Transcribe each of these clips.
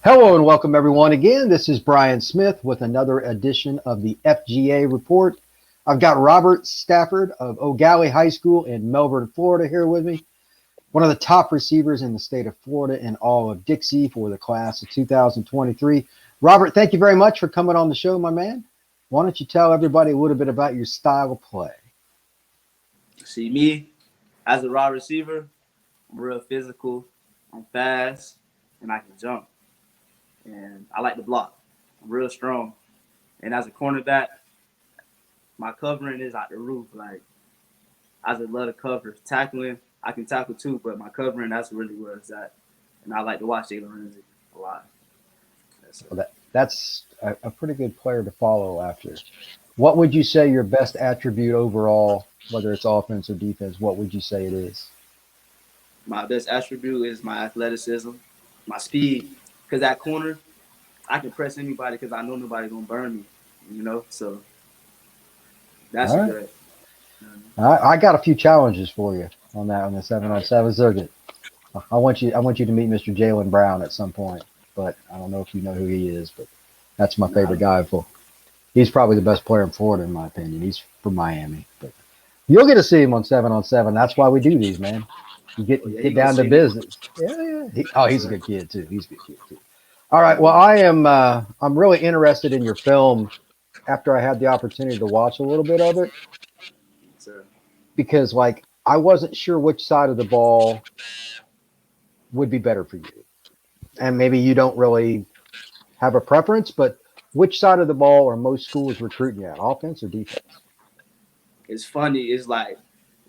Hello and welcome everyone again. This is Brian Smith with another edition of the FGA report. I've got Robert Stafford of Eau Gallie High School in Melbourne, Florida here with me. One of the top receivers in the state of Florida and all of Dixie for the class of 2023. Robert, thank you very much for coming on the show, my man. Why don't you tell everybody a little bit about your style of play? See, me as a raw receiver, I'm real physical, I'm fast, and I can jump. And I like to block. I'm real strong. And as a cornerback, my covering is out the roof. Like, I just love to cover. Tackling, I can tackle too, but my covering, that's really where it's at. And I like to watch Jalen Ramsey a lot. That's a pretty good player to follow after. What would you say your best attribute overall, whether it's offense or defense, what would you say it is? My best attribute is my athleticism, my speed. Because that corner, I can press anybody because I know nobody's going to burn me, So that's All right. good. I got a few challenges for you on the 7-on-7 circuit. I want you to meet Mr. Jalen Brown at some point, but I don't know if you know who he is, but that's my favorite guy. He's probably the best player in Florida, in my opinion. He's from Miami, but you'll get to see him on 7-on-7. That's why we do these, man. You get down to business. Yeah. He's a good kid too. All right. Well, I'm really interested in your film after I had the opportunity to watch a little bit of it. Because I wasn't sure which side of the ball would be better for you. And maybe you don't really have a preference, but which side of the ball are most schools recruiting you at, offense or defense? It's funny. It's like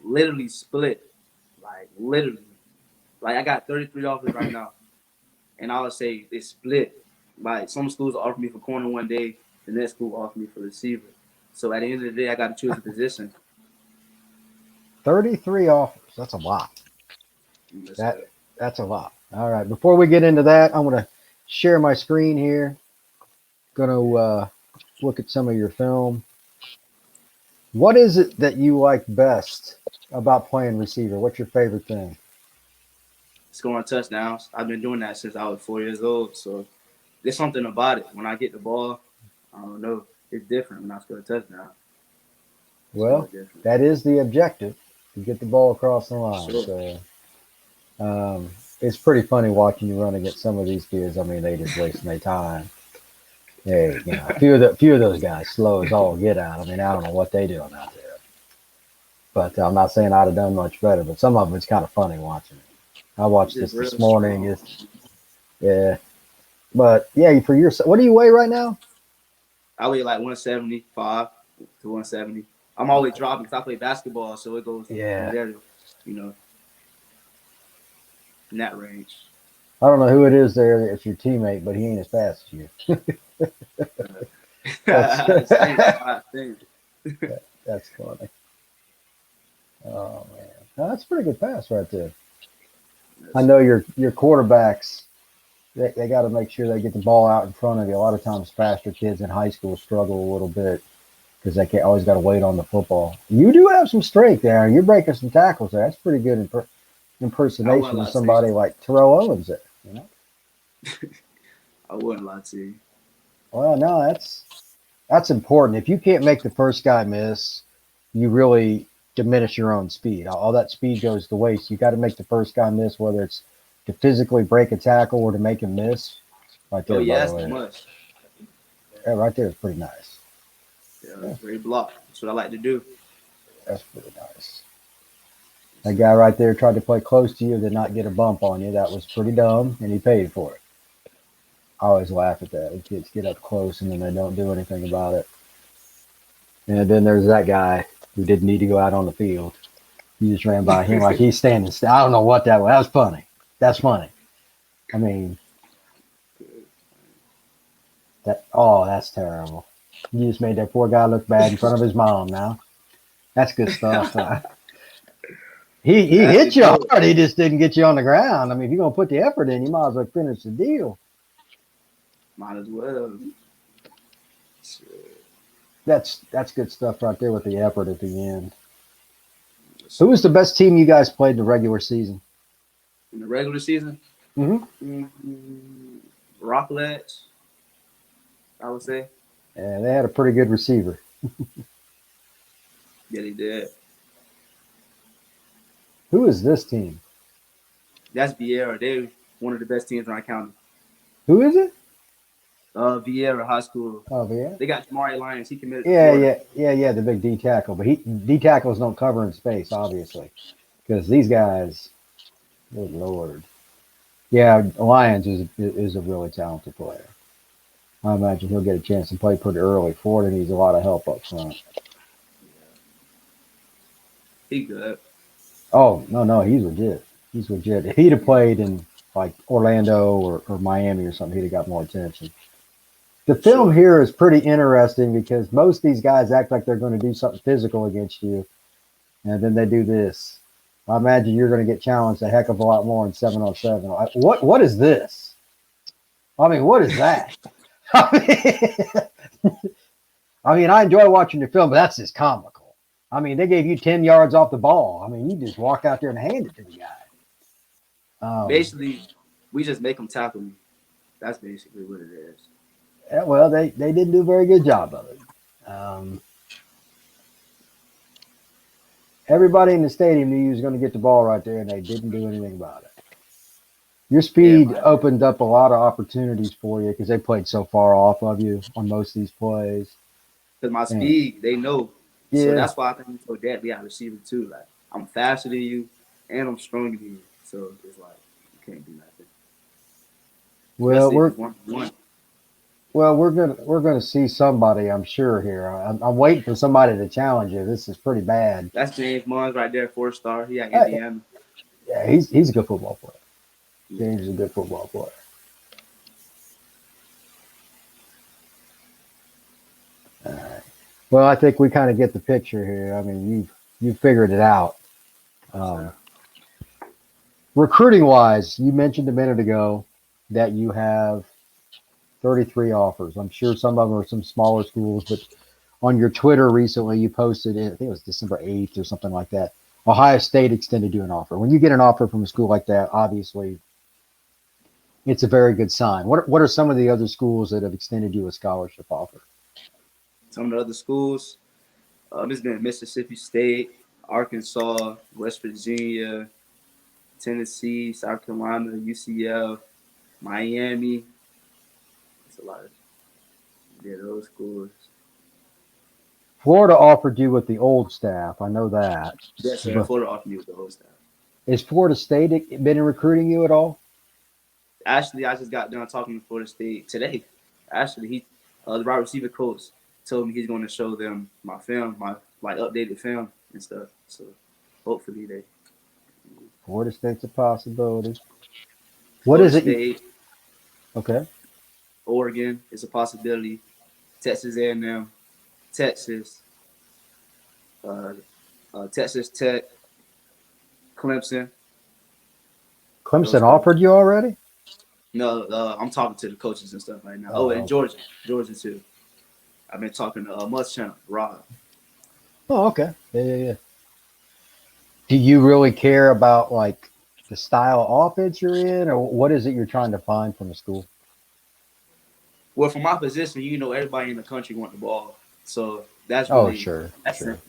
literally split. Like literally. Like I got 33 offers right now. And I would say it's split. Like some schools offer me for corner one day, the next school offer me for receiver. So at the end of the day, I got to choose a position. 33 offers. That's a lot. That's a lot. All right. Before we get into that, I'm going to share my screen here. Going to look at some of your film. What is it that you like best about playing receiver? What's your favorite thing? Scoring touchdowns. I've been doing that since I was 4 years old. So there's something about it. When I get the ball, I don't know. It's different when I score a touchdown. Well, that is the objective, to get the ball across the line. Sure. So it's pretty funny watching you run against some of these kids. I mean, they just wasting their time. Hey, a few of those guys slow as all get out. I mean, I don't know what they doing out there. But I'm not saying I'd have done much better, but some of them it's kind of funny watching it. I watched this morning. Yeah. But yeah, for your, what do you weigh right now? I weigh like 175 to 170. I'm always dropping because I play basketball, so it goes there, in that range. I don't know who it is there. It's your teammate, but he ain't as fast as you. That's funny. Oh man, that's a pretty good pass right there. I know your quarterbacks. They got to make sure they get the ball out in front of you. A lot of times, faster kids in high school struggle a little bit because they can't always got to wait on the football. You do have some strength there. You're breaking some tackles there. That's pretty good impersonation of somebody like Terrell Owens there. I wouldn't lie to you. Well, no, that's important. If you can't make the first guy miss, you really diminish your own speed. All that speed goes to waste. You got to make the first guy miss, whether it's to physically break a tackle or to make him miss. Right there, that's too much. Yeah, right there is pretty nice. Yeah, that's very blocked. That's what I like to do. That's pretty nice. That guy right there tried to play close to you, did not get a bump on you. That was pretty dumb, and he paid for it. I always laugh at that. Kids get up close, and then they don't do anything about it. And then there's that guy who didn't need to go out on the field. You just ran by him like he's standing still. I don't know what that was. That was funny. That's funny. I mean, that's terrible. You just made that poor guy look bad in front of his mom now. That's good stuff. He hit you hard. He just didn't get you on the ground. I mean, if you're going to put the effort in, you might as well finish the deal. Might as well. That's good stuff right there with the effort at the end. Who was the best team you guys played in the regular season? In the regular season? Mm-hmm. Rockledge, I would say. And they had a pretty good receiver. Yeah, they did. Who is this team? That's Vieira. They're one of the best teams around county. Who is it? Vieira High School. Oh, yeah. They got Jamari Lyons. He committed to Yeah, Florida. yeah. The big D tackle, but D tackles don't cover in space, obviously, because these guys. Good Lord. Yeah, Lyons is a really talented player. I imagine he'll get a chance to play pretty early. Florida needs a lot of help up front. He good. Oh, no, he's legit. He's legit. If he'd have played in like Orlando or Miami or something, he'd have got more attention. The film here is pretty interesting because most of these guys act like they're going to do something physical against you, and then they do this. I imagine you're going to get challenged a heck of a lot more in 7-on-7. What is this? I mean, what is that? I mean, I enjoy watching the film, but that's just comical. I mean, they gave you 10 yards off the ball. I mean, you just walk out there and hand it to the guy. Basically, we just make them tackle me. That's basically what it is. Yeah, well, they didn't do a very good job of it. Everybody in the stadium knew you was going to get the ball right there, and they didn't do anything about it. Your speed opened up a lot of opportunities for you because they played so far off of you on most of these plays. Because my speed, they know. Yeah. So that's why I think we told Dad we got receiver too. Like, I'm faster than you, and I'm stronger than you. So it's like, you can't do nothing. Well, one. we're gonna see somebody, I'm sure here. I'm waiting for somebody to challenge you. This is pretty bad. That's James Mons right there, 4-star. He at Indiana. Yeah, he's a good football player. James is a good football player. All right. Well, I think we kind of get the picture here. I mean, you figured it out. Recruiting wise, you mentioned a minute ago that you have 33 offers. I'm sure some of them are some smaller schools, but on your Twitter recently, you posted, I think it was December 8th or something like that. Ohio State extended you an offer. When you get an offer from a school like that, obviously, it's a very good sign. What are some of the other schools that have extended you a scholarship offer? Some of the other schools, it's been Mississippi State, Arkansas, West Virginia, Tennessee, South Carolina, UCF, Miami. It's a lot of those schools. Florida offered you with the old staff. I know that. Yes, sir. Florida offered me with the old staff. Is Florida State been recruiting you at all? Actually, I just got done talking to Florida State today. Actually, the wide receiver coach told me he's going to show them my film, my updated film and stuff. So hopefully they. Florida State's a possibility. Florida What is it? State, Okay. Oregon is a possibility. Texas A&M, Texas, Texas Tech, Clemson. Clemson offered you already? No, I'm talking to the coaches and stuff right now. Oh, and okay. Georgia too. I've been talking to Muschamp, Rob. Oh, okay. Yeah. Do you really care about like the style of offense you're in, or what is it you're trying to find from a school? Well, for my position, everybody in the country want the ball, so that's really, sure. Simple.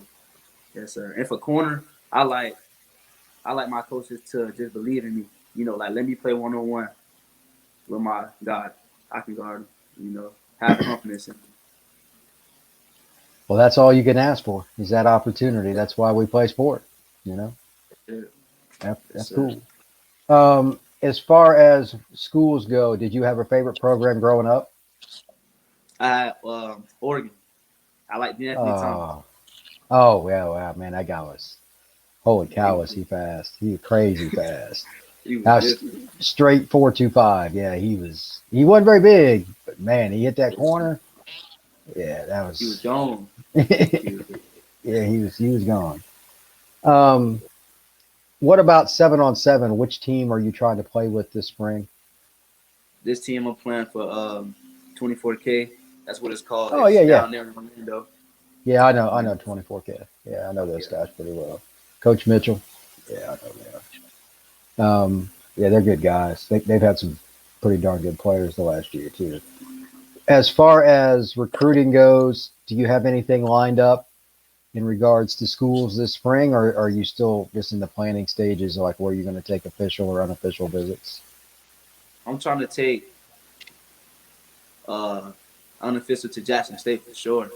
Yes, sir. And for corner, I like my coaches to just believe in me. Let me play 1-on-1 with my guy. I can guard him. Have confidence in me. Well, that's all you can ask for is that opportunity. That's why we play sport. That's cool. As far as schools go, did you have a favorite program growing up? I had Oregon. I like Anthony Thomas. Oh, yeah, man, that guy was, holy cow, was he fast. He was crazy fast. He was straight 4.25. Yeah, he wasn't very big, but man, he hit that corner. Yeah, that was. He was gone. Yeah, he was gone. What about 7-on-7? Which team are you trying to play with this spring? This team I'm playing for 24K. That's what it's called. Oh, yeah. Down there in Orlando. Yeah, I know 24K. Yeah, I know those guys pretty well. Coach Mitchell. Yeah, I know them. Yeah, they're good guys. They've had some pretty darn good players the last year too. As far as recruiting goes, do you have anything lined up in regards to schools this spring, or are you still just in the planning stages, like where you're going to take official or unofficial visits? I'm trying to take uh, unofficial to Jackson State for sure.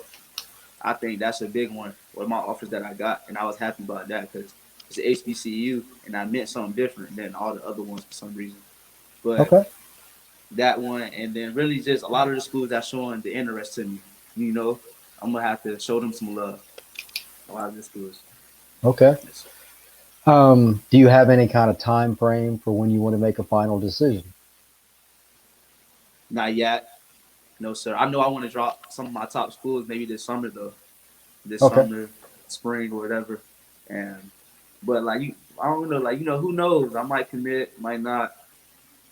I think that's a big one with my offers that I got, and I was happy about that because it's an HBCU, and I meant something different than all the other ones for some reason. But Okay. that one, and then really just a lot of the schools that's showing the interest to me. You know, I'm gonna have to show them some love. A lot of the schools. Okay. Yes. Do you have any kind of time frame for when you want to make a final decision? Not yet. No, sir. I know I want to drop some of my top schools maybe this summer though. This Okay. summer, spring, or whatever. And but like I don't know. Like who knows? I might commit, might not.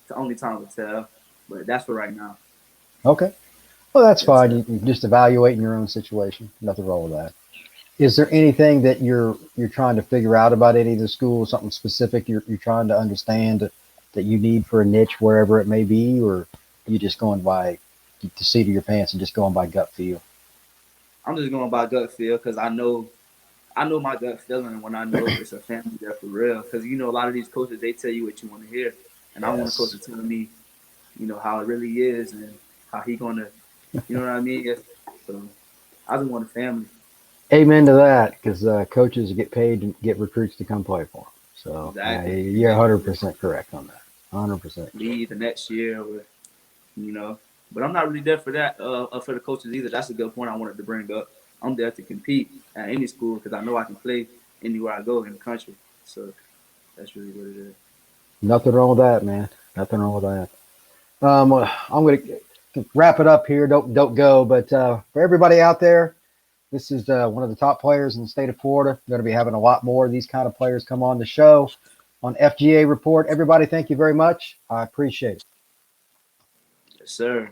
The only time will tell. But that's for right now. Okay. Well, that's Yes, fine. sir. You're just evaluating your own situation. Nothing wrong with that. Is there anything that you're trying to figure out about any of the schools? Something specific you're trying to understand that you need for a niche wherever it may be, or you just going by the seat of your pants and just going by gut feel? I'm just going by gut feel because I know my gut feeling when I know it's a family there for real. Because a lot of these coaches they tell you what you want to hear, and I want a coach Yes. to tell me, how it really is and how he gonna, you know what I mean? So I just want a family. Amen to that, because coaches get paid to get recruits to come play for them. So Exactly, you're exactly. 100% correct on that. 100% correct. Leave the next year, or you know. But I'm not really there for that. For the coaches either. That's a good point I wanted to bring up. I'm there to compete at any school because I know I can play anywhere I go in the country. So that's really what it is. Nothing wrong with that, man. Nothing wrong with that. I'm going to wrap it up here. Don't go. But for everybody out there, this is one of the top players in the state of Florida. We're going to be having a lot more of these kind of players come on the show on FGA Report. Everybody, thank you very much. I appreciate it. Yes, sir.